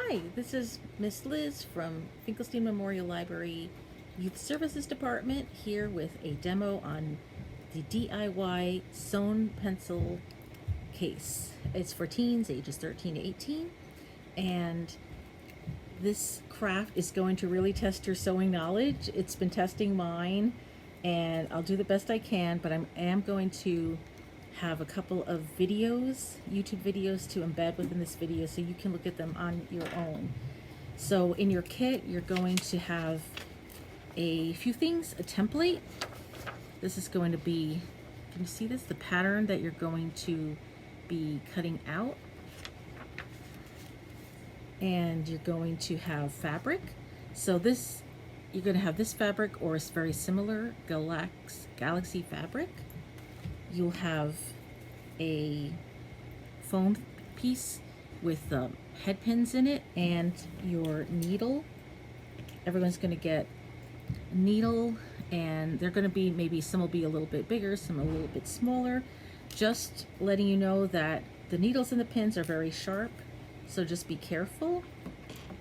Hi, this is Miss Liz from Finkelstein Memorial Library Youth Services Department here with a demo on the DIY Sewn pencil case. It's for teens ages 13 to 18, and this craft is going to really test your sewing knowledge. It's been testing mine, and I'll do the best I can, but I am going to have a couple of videos, YouTube videos, to embed within this video so you can look at them on your own. So in your kit, you're going to have a few things, a template. This is going to be, can you see this? The pattern that you're going to be cutting out. And you're going to have fabric. So this, you're going to have this fabric or it's very similar Galaxy fabric. You'll have a foam piece with head pins in it and your needle. Everyone's going to get a needle, and they're going to be, maybe some will be a little bit bigger, some a little bit smaller. Just letting you know that the needles and the pins are very sharp, so just be careful.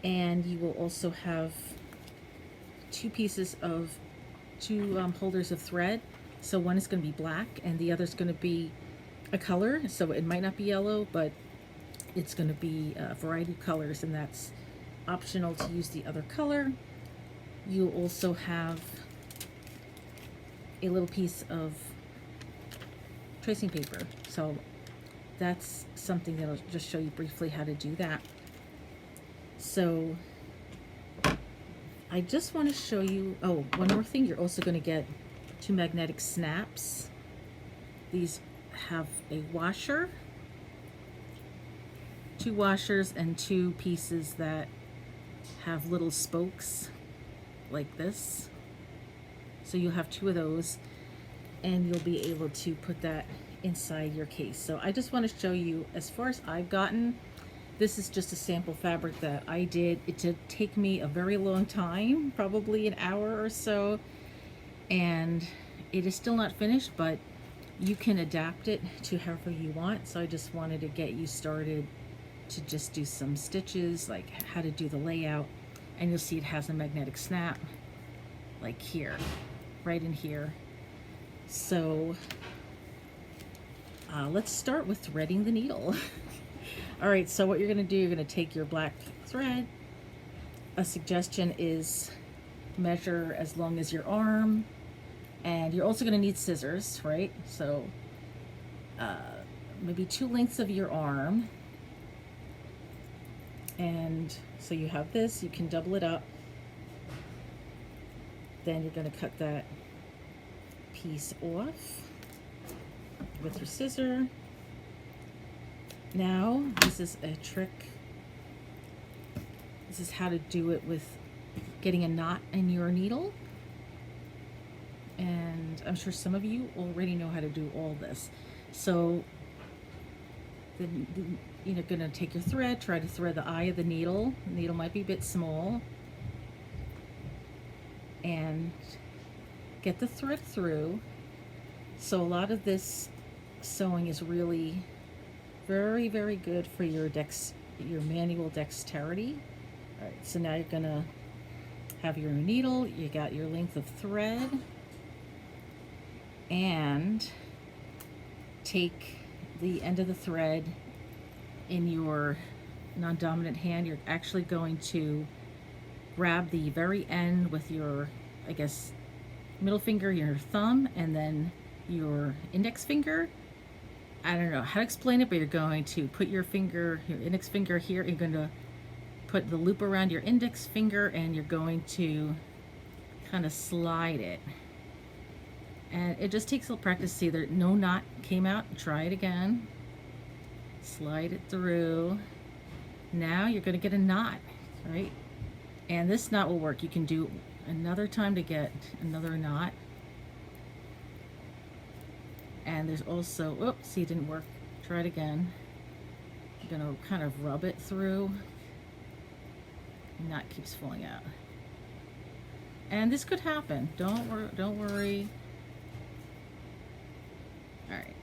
And you will also have two holders of thread. So one is going to be black and the other is going to be a color. So it might not be yellow, but it's going to be a variety of colors, and that's optional to use the other color. You'll also have a little piece of tracing paper. So that's something that I'll just show you briefly how to do that. So I just want to show you, oh, one more thing. You're also going to get two magnetic snaps. These have a washer, two washers, and two pieces that have little spokes like this. So you'll have two of those, and you'll be able to put that inside your case. So I just want to show you, as far as I've gotten, this is just a sample fabric that I did. It did take me a very long time, probably an hour or so, and it is still not finished, but you can adapt it to however you want. So I just wanted to get you started to just do some stitches, like how to do the layout. And you'll see it has a magnetic snap like here, right in here. So let's start with threading the needle. All right, so what you're gonna do, you're gonna take your black thread. A suggestion is measure as long as your arm, and you're also gonna need scissors, right? So maybe 2 lengths of your arm. And so you have this, you can double it up. Then you're gonna cut that piece off with your scissor. Now, this is a trick. This is how to do it with getting a knot in your needle. And I'm sure some of you already know how to do all this. So then you're gonna take your thread, try to thread the eye of the needle. The needle might be a bit small. And get the thread through. So a lot of this sewing is really very, very good for your manual dexterity. All right, so now you're gonna have your needle, you got your length of thread, and take the end of the thread in your non-dominant hand. You're actually going to grab the very end with your, I guess, middle finger, your thumb, and then your index finger. I don't know how to explain it, but you're going to put your finger, your index finger here, you're going to put the loop around your index finger, and you're going to kind of slide it. And it just takes a little practice. See, there no knot came out. Try it again. Slide it through. Now you're going to get a knot, right? And this knot will work. You can do another time to get another knot. And there's also, oops, see, it didn't work. Try it again. I'm going to kind of rub it through. Knot keeps falling out. And this could happen. Don't worry. All right.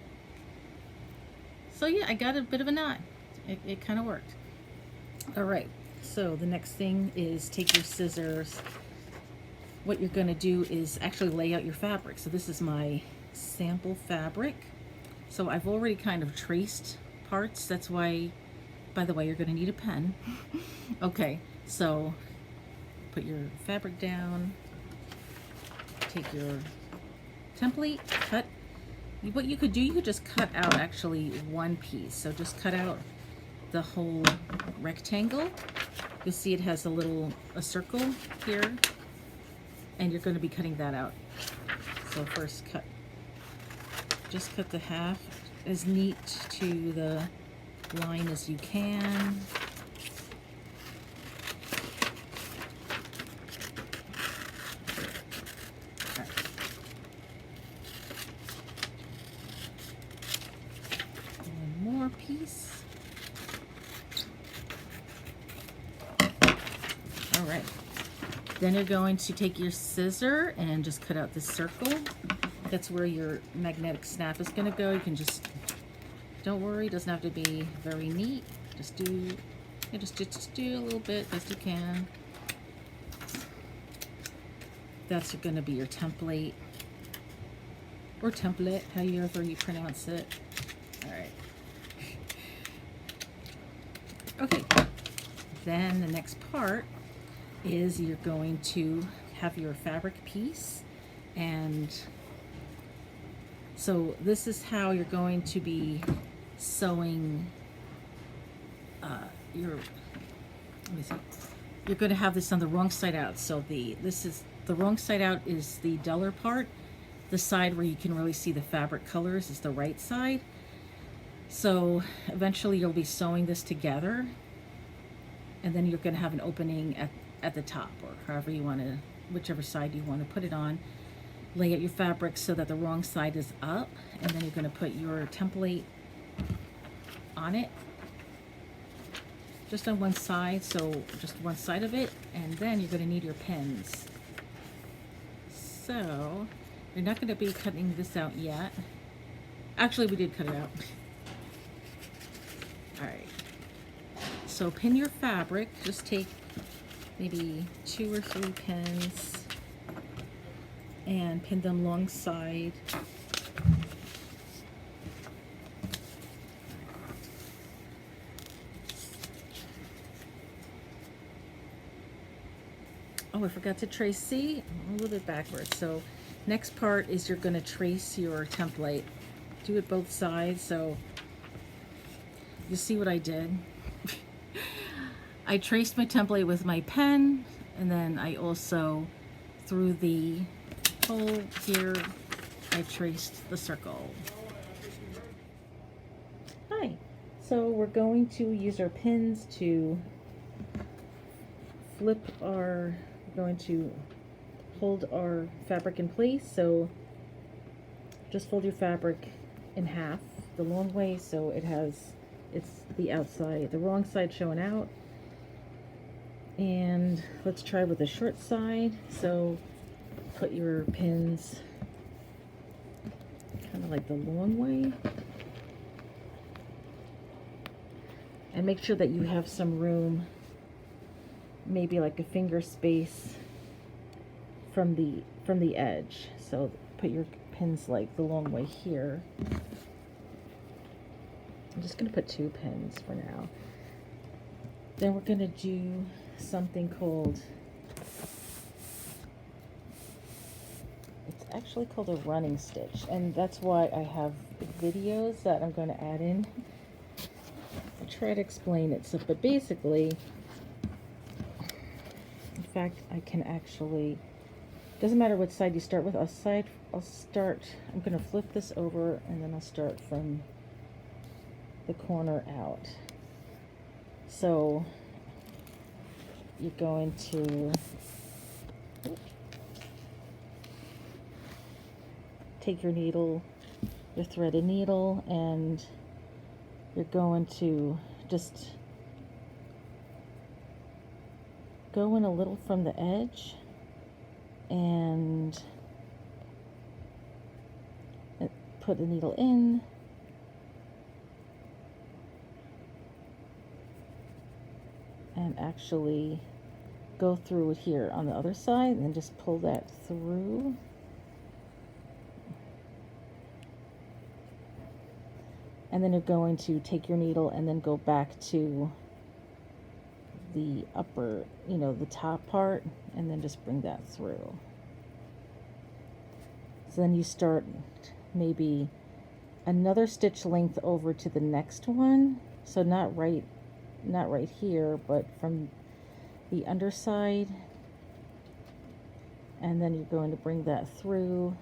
So yeah, I got a bit of a knot. It kind of worked. All right. So the next thing is take your scissors. What you're going to do is actually lay out your fabric. So this is my sample fabric. So I've already kind of traced parts. That's why, by the way, you're going to need a pen. Okay, so put your fabric down, take your template, cut. What you could do, you could just cut out actually one piece. So just cut out the whole rectangle. You'll see it has a circle here, and you're going to be cutting that out. So first just cut the half as neat to the line as you can. One more piece. All right. Then you're going to take your scissor and just cut out this circle. That's where your magnetic snap is going to go. You can just, don't worry, it doesn't have to be very neat. Just do a little bit best you can. That's going to be your template, or template, however you pronounce it. All right. Okay. Then the next part is you're going to have your fabric piece, and so this is how you're going to be sewing let me see. You're going to have this on the wrong side out. So the wrong side out is the duller part. The side where you can really see the fabric colors is the right side. So eventually you'll be sewing this together, and then you're going to have an opening at the top, or however you want to, whichever side you want to put it on. Lay out your fabric so that the wrong side is up, and then you're going to put your template on it, just on one side, so just one side of it, and then you're going to need your pins. So you're not going to be cutting this out yet. Actually, we did cut it out. All right. So pin your fabric. Just take maybe 2 or 3 pins and pin them alongside. Oh, I forgot to trace. See, I'm a little bit backwards. So next part is you're going to trace your template. Do it both sides. So you see what I did? I traced my template with my pen, and then I also, through the hole here, I traced the circle. Hi. So we're going to use our pins to we're going to hold our fabric in place. So just fold your fabric in half the long way, so it's the outside, the wrong side showing out. And let's try with the short side. So put your pins kind of like the long way, and make sure that you have some room, maybe like a finger space from the edge. So put your pins like the long way here. I'm just going to put 2 pins for now. Then we're going to do something called, it's actually called a running stitch, and that's why I have videos that I'm going to add in. I'll try to explain it. So, but basically, in fact, I can actually, doesn't matter what side you start with. I'm going to flip this over, and then I'll start from the corner out. So you're going to take your needle, your threaded needle, and you're going to just go in a little from the edge and put the needle in, and actually go through it here on the other side, and then just pull that through. And then you're going to take your needle and then go back to the upper, the top part, and then just bring that through. So then you start maybe another stitch length over to the next one. So not right here, but from the underside. And then you're going to bring that through.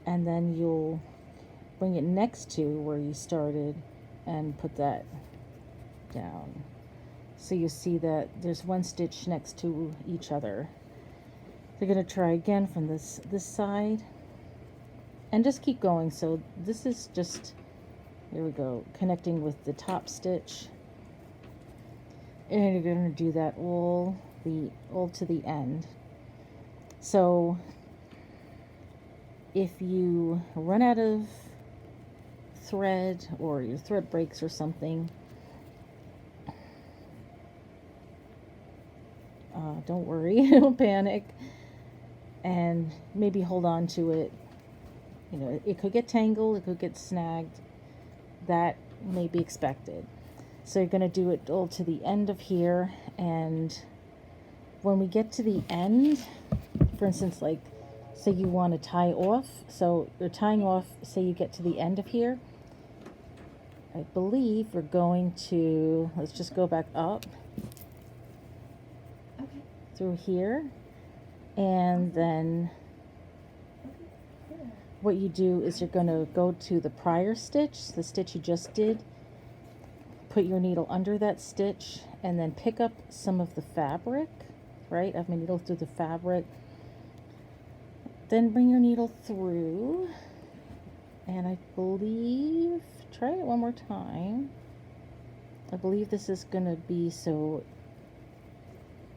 And then you'll bring it next to where you started and put that down. So you see that there's one stitch next to each other. You're going to try again from this side and just keep going. So this is just, here we go, connecting with the top stitch, and you're going to do that all to the end. So if you run out of thread or your thread breaks or something, don't worry, don't panic, and maybe hold on to it. It could get tangled, it could get snagged. That may be expected. So you're going to do it all to the end of here, and when we get to the end, for instance, like say you want to tie off, so you're tying off, say you get to the end of here, I believe we're going to, let's just go back up through here, and then what you do is you're going to go to the prior stitch, the stitch you just did, put your needle under that stitch, and then pick up some of the fabric, right? I have my needle through the fabric. Then bring your needle through, and I believe, try it one more time. I believe this is going to be so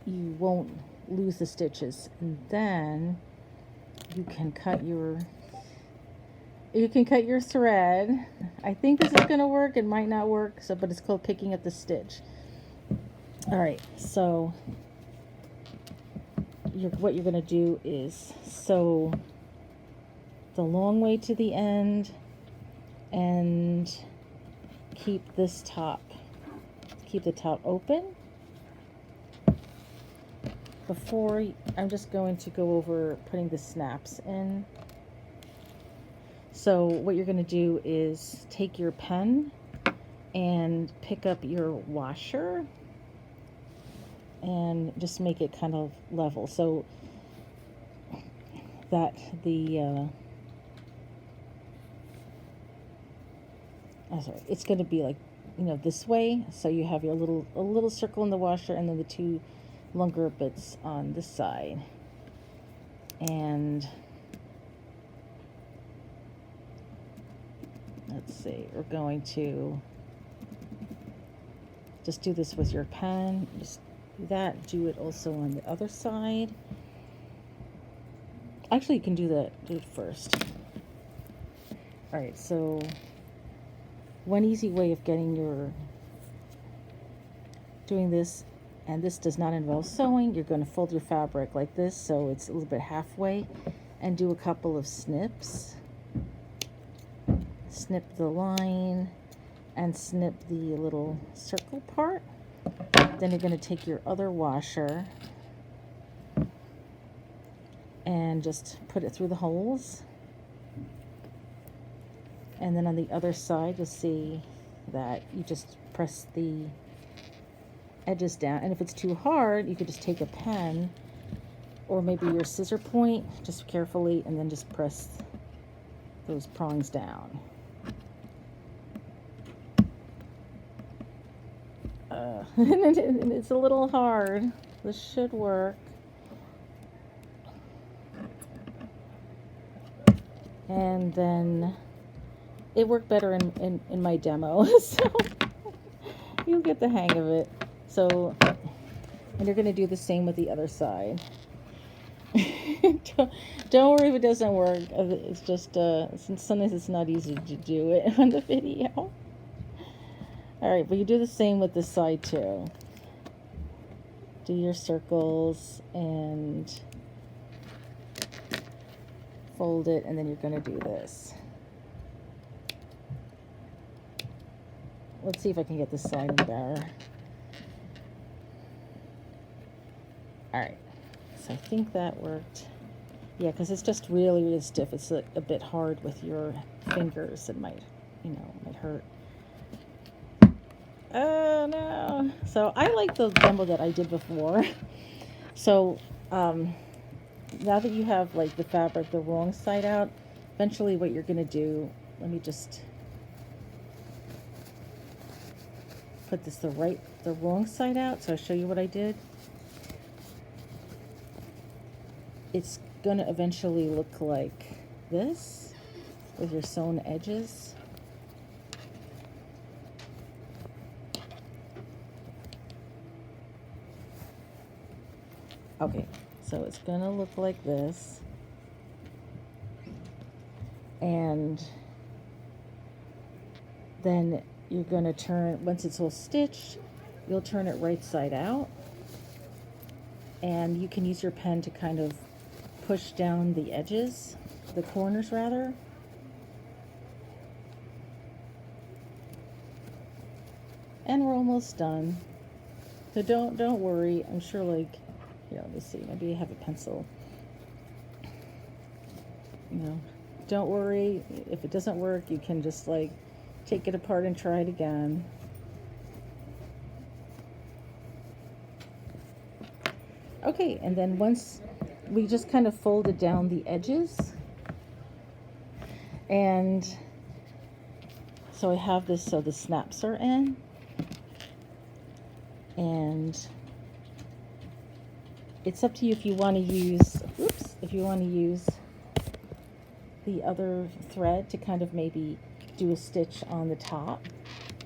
you won't lose the stitches, and then you can cut your thread. I think this is going to work. It might not work, but it's called picking up the stitch. All right, so what you're going to do is sew the long way to the end and keep the top open. I'm just going to go over putting the snaps in. So what you're going to do is take your pen and pick up your washer and just make it kind of level so that it's going to be like, this way. So you have your a little circle in the washer, and then the two longer bits on this side. And let's see, we're going to just do this with your pen. Just do that. Do it also on the other side. Actually, you can do it first. All right, so one easy way of doing this, and this does not involve sewing, you're going to fold your fabric like this so it's a little bit halfway, and do a couple of snips. Snip the line and snip the little circle part. Then you're going to take your other washer and just put it through the holes. And then on the other side, you'll see that you just press the edges down. And if it's too hard, you could just take a pen or maybe your scissor point, just carefully, and then just press those prongs down. And it's a little hard. This should work. And then it worked better in my demo, so you'll get the hang of it. So, and you're going to do the same with the other side. Don't worry if it doesn't work. It's just sometimes it's not easy to do it on the video. All right, but you do the same with this side too. Do your circles and fold it, and then you're going to do this. Let's see if I can get this side in better. All right, so I think that worked. Yeah, because it's just really, really stiff. It's a bit hard with your fingers. It might, might hurt. Oh no. So I like the demo that I did before. So now that you have like the fabric the wrong side out, eventually what you're going to do, let me just put this the wrong side out. So I'll show you what I did. It's going to eventually look like this with your sewn edges. Okay, so it's going to look like this. And then you're going to turn, once it's all stitched, you'll turn it right side out. And you can use your pen to kind of push down the edges, the corners rather. And we're almost done. So don't worry. I'm sure, like, here, let me see, maybe I have a pencil. Don't worry. If it doesn't work, you can just like take it apart and try it again. Okay, and then once we just kind of folded down the edges, and so I have this, so the snaps are in, and it's up to you if you want to use, if you want to use the other thread to kind of maybe do a stitch on the top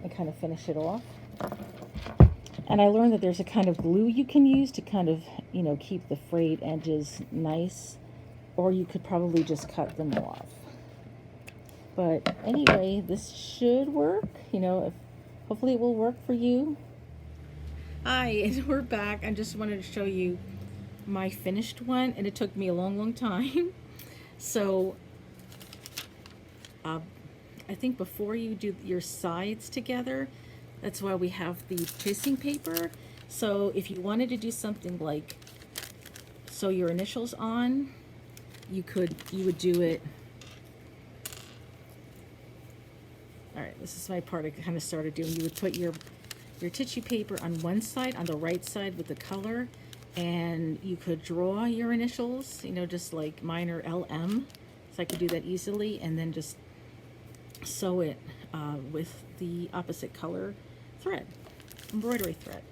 and kind of finish it off. And I learned that there's a kind of glue you can use to kind of, keep the frayed edges nice, or you could probably just cut them off. But anyway, this should work, hopefully it will work for you. Hi, and we're back. I just wanted to show you my finished one, and it took me a long time. So I think before you do your sides together, that's why we have the tracing paper. So if you wanted to do something like sew your initials on, you would do it. All right, this is my part I kind of started doing. You would put your tissue paper on one side, on the right side with the color, and you could draw your initials, just like mine are LM, so I could do that easily, and then just sew it with the opposite color thread, embroidery thread.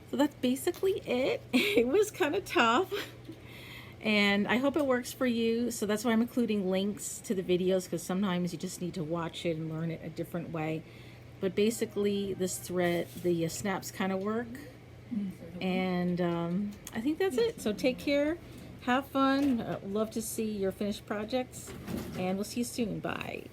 So that's basically it. It was kind of tough, and I hope it works for you. So that's why I'm including links to the videos, because sometimes you just need to watch it and learn it a different way. But basically this thread, the snaps kind of work. And I think that's it. So take care, have fun, love to see your finished projects, and we'll see you soon. Bye.